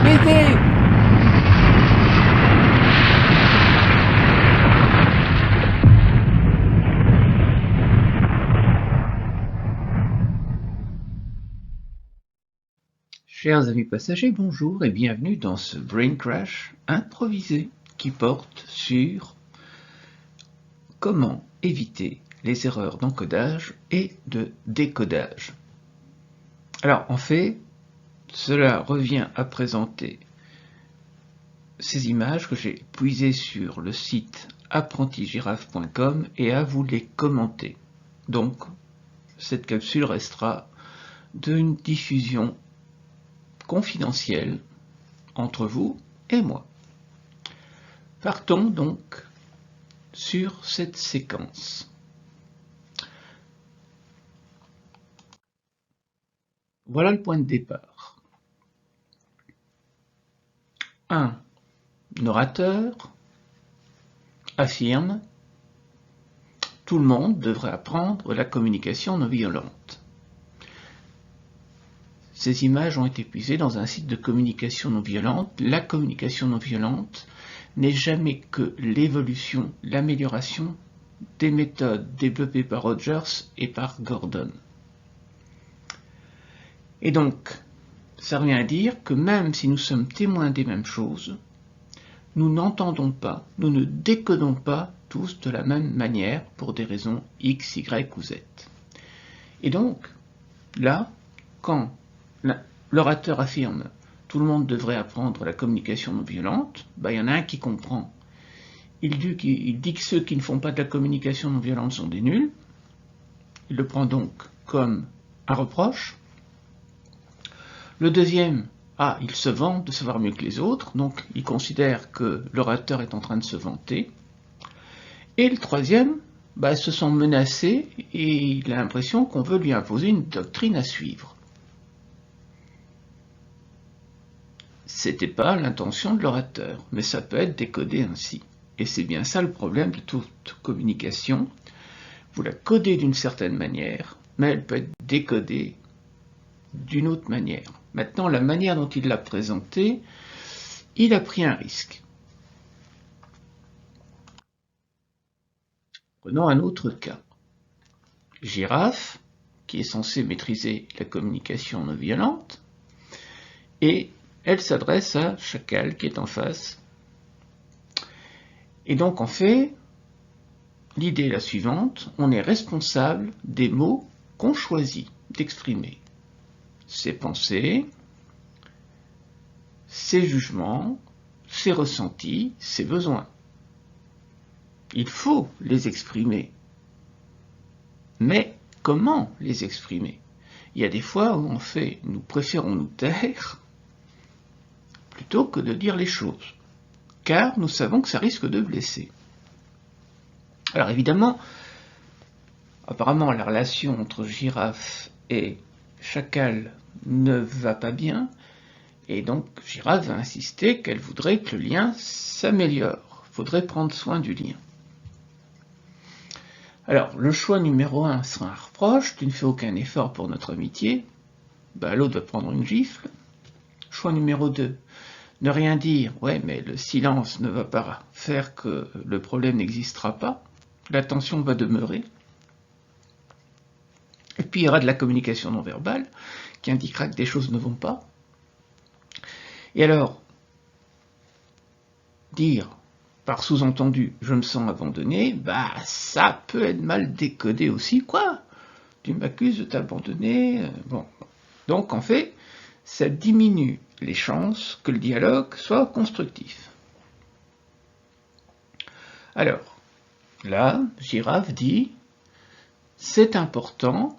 M'aider! Chers amis passagers, bonjour et bienvenue dans ce Brain Crash improvisé qui porte sur comment éviter les erreurs d'encodage et de décodage. Alors en fait, cela revient à présenter ces images que j'ai puisées sur le site apprentigiraffe.com et à vous les commenter. Donc cette capsule restera d'une diffusion confidentielle entre vous et moi. Partons donc sur cette séquence. Voilà le point de départ. Un orateur affirme « Tout le monde devrait apprendre la communication non violente ». Ces images ont été puisées dans un site de communication non violente. La communication non violente n'est jamais que l'évolution, l'amélioration des méthodes développées par Rogers et par Gordon. Et donc, ça revient à dire que même si nous sommes témoins des mêmes choses, nous n'entendons pas, nous ne décodons pas tous de la même manière pour des raisons X, Y ou Z. Et donc, là, quand l'orateur affirme « tout le monde devrait apprendre la communication non violente », il y en a un qui comprend. Il dit que ceux qui ne font pas de la communication non violente sont des nuls. Il le prend donc comme un reproche. Le deuxième, il se vante de savoir mieux que les autres, donc il considère que l'orateur est en train de se vanter. Et le troisième, se sent menacé et il a l'impression qu'on veut lui imposer une doctrine à suivre. C'était pas l'intention de l'orateur, mais ça peut être décodé ainsi. Et c'est bien ça le problème de toute communication. Vous la codez d'une certaine manière, mais elle peut être décodée d'une autre manière. Maintenant, la manière dont il l'a présentée, il a pris un risque. Prenons un autre cas. Girafe, qui est censée maîtriser la communication non violente, et elle s'adresse à Chacal qui est en face. Et donc en fait, l'idée est la suivante, on est responsable des mots qu'on choisit d'exprimer. Ses pensées, ses jugements, ses ressentis, ses besoins. Il faut les exprimer. Mais comment les exprimer? Il y a des fois où en fait, nous préférons nous taire plutôt que de dire les choses, car nous savons que ça risque de blesser. Alors évidemment, apparemment la relation entre Girafe et Chacal ne va pas bien, et donc Girafe va insister qu'elle voudrait que le lien s'améliore. Il faudrait prendre soin du lien. Alors, le choix numéro 1 sera un reproche, tu ne fais aucun effort pour notre amitié, l'autre va prendre une gifle. Choix numéro 2, ne rien dire, ouais, mais le silence ne va pas faire que le problème n'existera pas, la tension va demeurer. Et puis il y aura de la communication non verbale qui indiquera que des choses ne vont pas. Et alors, dire par sous-entendu je me sens abandonné, ça peut être mal décodé aussi, quoi. Tu m'accuses de t'abandonner, bon. Donc en fait, ça diminue les chances que le dialogue soit constructif. Alors, là, Girafe dit « c'est important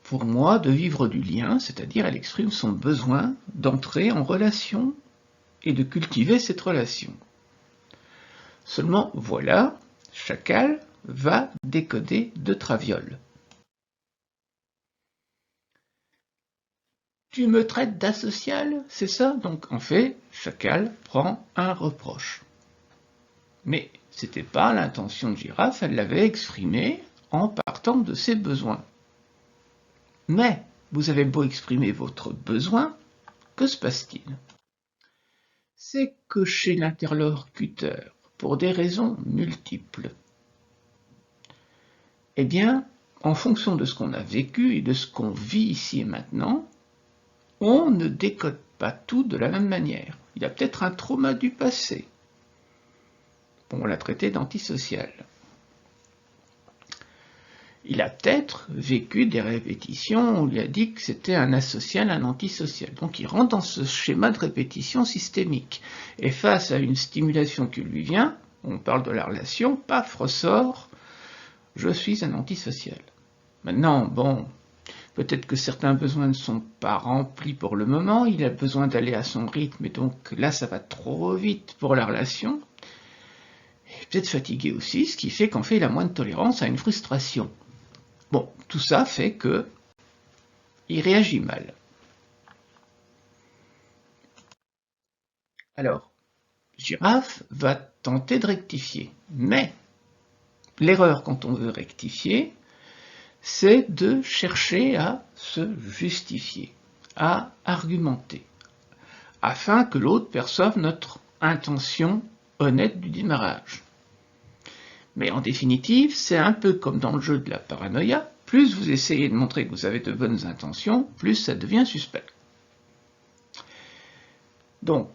pour moi de vivre du lien », c'est-à-dire elle exprime son besoin d'entrer en relation et de cultiver cette relation. Seulement, voilà, Chacal va décoder de traviole. Tu me traites d'asocial, c'est ça? Donc en fait, Chacal prend un reproche. Mais c'était pas l'intention de Girafe, elle l'avait exprimé en partant de ses besoins. Mais vous avez beau exprimer votre besoin, que se passe-t-il? c'est que chez l'interlocuteur, pour des raisons multiples, eh bien, en fonction de ce qu'on a vécu et de ce qu'on vit ici et maintenant, on ne décode pas tout de la même manière. Il y a peut-être un trauma du passé. Bon, on l'a traité d'antisocial. Il a peut-être vécu des répétitions, on lui a dit que c'était un asocial, un antisocial. Donc il rentre dans ce schéma de répétition systémique. Et face à une stimulation qui lui vient, on parle de la relation, paf, ressort, je suis un antisocial. Maintenant, bon, peut-être que certains besoins ne sont pas remplis pour le moment, il a besoin d'aller à son rythme, et donc là ça va trop vite pour la relation. Il est peut-être fatigué aussi, ce qui fait qu'en fait il a moins de tolérance à une frustration. Bon, tout ça fait que il réagit mal. Alors, Girafe va tenter de rectifier, mais l'erreur quand on veut rectifier, c'est de chercher à se justifier, à argumenter, afin que l'autre perçoive notre intention honnête du démarrage. Mais en définitive, c'est un peu comme dans le jeu de la paranoïa, plus vous essayez de montrer que vous avez de bonnes intentions, plus ça devient suspect. Donc,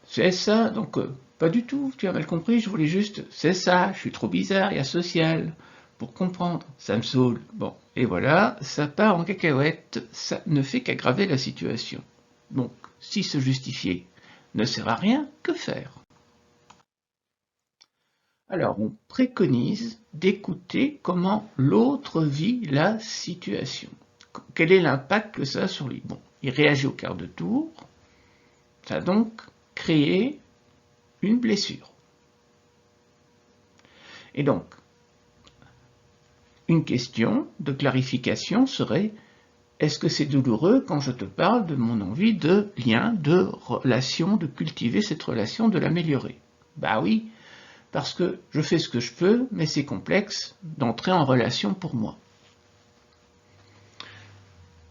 c'est ça, donc pas du tout, tu as mal compris, je voulais juste, c'est ça, je suis trop bizarre et asocial, pour comprendre, ça me saoule. Bon, et voilà, ça part en cacahuète, ça ne fait qu'aggraver la situation. Donc, si se justifier ne sert à rien, que faire ? Alors, on préconise d'écouter comment l'autre vit la situation. Quel est l'impact que ça a sur lui ? Bon, il réagit au quart de tour, ça a donc créé une blessure. Et donc, une question de clarification serait: est-ce que c'est douloureux quand je te parle de mon envie de lien, de relation, de cultiver cette relation, de l'améliorer ? Bah oui, parce que je fais ce que je peux, mais c'est complexe d'entrer en relation pour moi.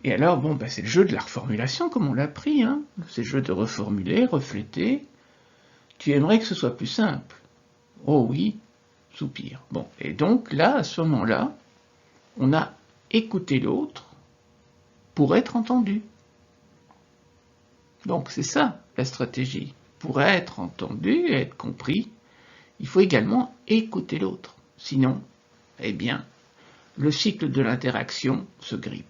Et alors, bon, bah c'est le jeu de la reformulation, comme on l'a appris, hein. C'est le jeu de reformuler, refléter. Tu aimerais que ce soit plus simple. Oh oui, soupir. Bon, et donc là, à ce moment-là, on a écouté l'autre pour être entendu. Donc c'est ça la stratégie. Pour être entendu et être compris, il faut également écouter l'autre. Sinon, eh bien, le cycle de l'interaction se grippe.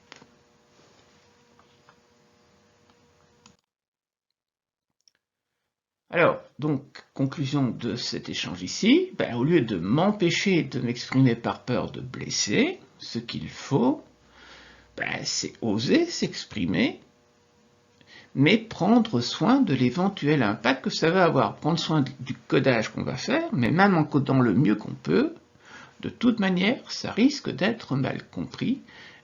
Alors, donc, conclusion de cet échange ici, au lieu de m'empêcher de m'exprimer par peur de blesser, ce qu'il faut, c'est oser s'exprimer, mais prendre soin de l'éventuel impact que ça va avoir. Prendre soin du codage qu'on va faire, mais même en codant le mieux qu'on peut, de toute manière, ça risque d'être mal compris,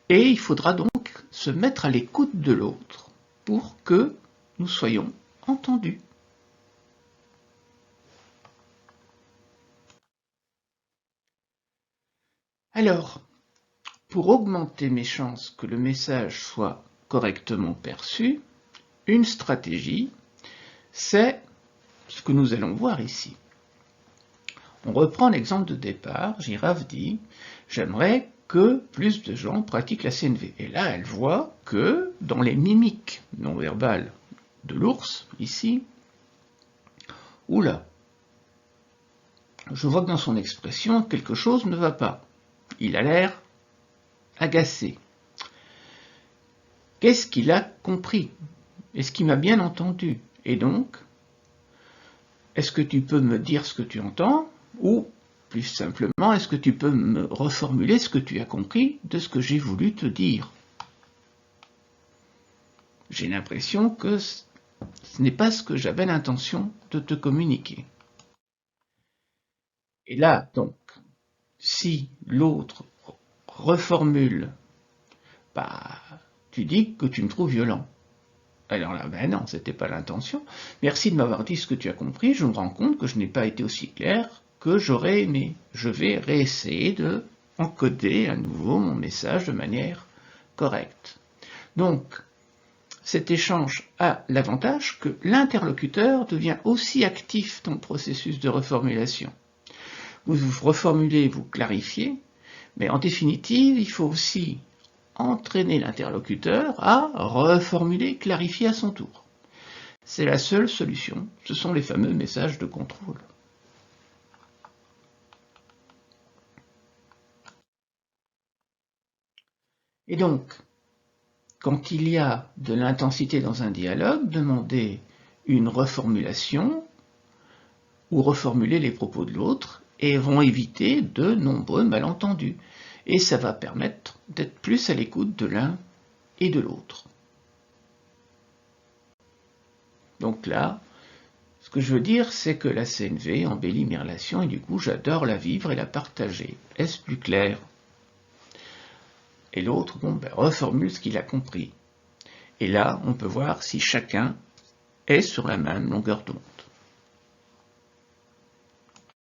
et il faudra donc se mettre à l'écoute de l'autre pour que nous soyons entendus. Alors, pour augmenter mes chances que le message soit correctement perçu, une stratégie, c'est ce que nous allons voir ici. On reprend l'exemple de départ, Girafe dit « J'aimerais que plus de gens pratiquent la CNV ». Et là, elle voit que dans les mimiques non verbales de l'ours, ici, oula, je vois que dans son expression, quelque chose ne va pas. Il a l'air agacé. Qu'est-ce qu'il a compris ? Est-ce qu'il m'a bien entendu ? Et donc, est-ce que tu peux me dire ce que tu entends ? Ou, plus simplement, est-ce que tu peux me reformuler ce que tu as compris de ce que j'ai voulu te dire ? J'ai l'impression que ce n'est pas ce que j'avais l'intention de te communiquer. Et là, donc, si l'autre reformule, tu dis que tu me trouves violent. Alors là, non, c'était pas l'intention. Merci de m'avoir dit ce que tu as compris, je me rends compte que je n'ai pas été aussi clair que j'aurais aimé. Je vais réessayer de encoder à nouveau mon message de manière correcte. Donc, cet échange a l'avantage que l'interlocuteur devient aussi actif dans le processus de reformulation. Vous vous reformulez, vous clarifiez, mais en définitive, il faut aussi entraîner l'interlocuteur à reformuler, clarifier à son tour. C'est la seule solution, ce sont les fameux messages de contrôle. Et donc, quand il y a de l'intensité dans un dialogue, demandez une reformulation ou reformuler les propos de l'autre et vont éviter de nombreux malentendus. Et ça va permettre d'être plus à l'écoute de l'un et de l'autre. Donc là, ce que je veux dire, c'est que la CNV embellit mes relations et du coup, j'adore la vivre et la partager. Est-ce plus clair ? Et l'autre, reformule ce qu'il a compris. Et là, on peut voir si chacun est sur la même longueur d'onde.